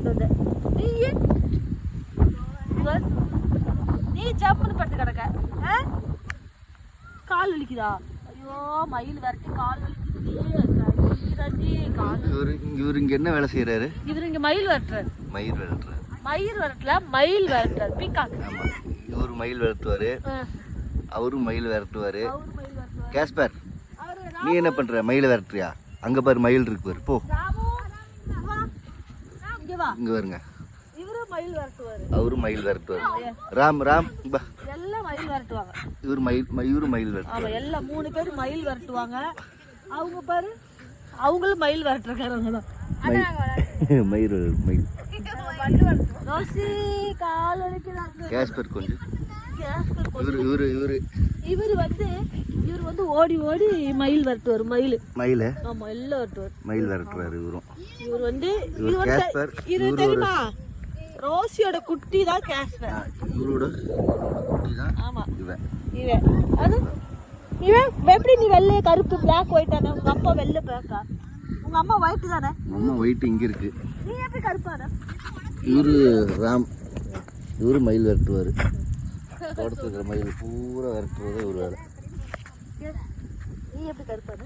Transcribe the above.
சாப்பிட்டு வந்தேன். நீ ஜம்முன்னு படுத்து கிடக்க. கால் வலிக்குதா? ஐயோ மயில் விரட்டி கால் வலிக்குது. இவரு இங்க என்ன வேலை செய்யறாரு? இவரு இங்க மயில் விரட்டுறாரு. மயில் விரட்டுறாரு. மயில் விரட்டல, மயில் விரட்டுறாரு. பீகாக். ஆமா, இவரு மயில் விரட்டுவாரு, அவரும் மயில் விரட்டுவாரு. கேஸ்பர், நீ என்ன பண்ற? மயில் விரட்டுறியா? அங்க பாரு மயில் இருக்கு பாரு, போ. இங்க வருங்க. இவரு மயில் விரட்டுவாரு, அவரும் மயில் விரட்டுவாரு. ராம் ராம் பா. எல்லாம் மயில் விரட்டுவாங்க. இவரு மயில் விரட்டுவாரு. ஆமா, எல்லாம் 3 பேர் மயில் விரட்டுவாங்க. அவங்க பாரு, அவங்களும் மயில் விரட்டுறாங்க தான். மயில் மயில். ரோசி கால் வலிக்குதாங்க. கேஸ்பர் கொஞ்சம். இவரு வந்து ஓடி ஓடி மயில் விரட்டுவார். மயில். ஆமா, எல்லாம் விரட்டுவார். மயில் விரட்டுறாரு இவரும். இவர் வந்து கேஸ்பர். இது தெரியுமா? ரோசியோட குட்டி தான் கேஸ்பர். இவரோட குட்டி தான். ஆமா, இவன். அது இவன் எப்படி? நீ வெள்ளை கருப்பு பிளாக் ஒயிட் தானே? உங்க அப்பா வெள்ளை பிளாக்கா? உங்க அம்மா ஒயிட் தானே? அம்மா ஒயிட் இங்க இருக்கு. நீ எப்படி கருப்பான? இவரு ராம். இவரு மயில் விரட்டுவாரு. தோட்டத்துல இருக்கிற மயில் பூரா விரட்டுறதே ஒரு வேலை. நீ எப்படி கருப்பான?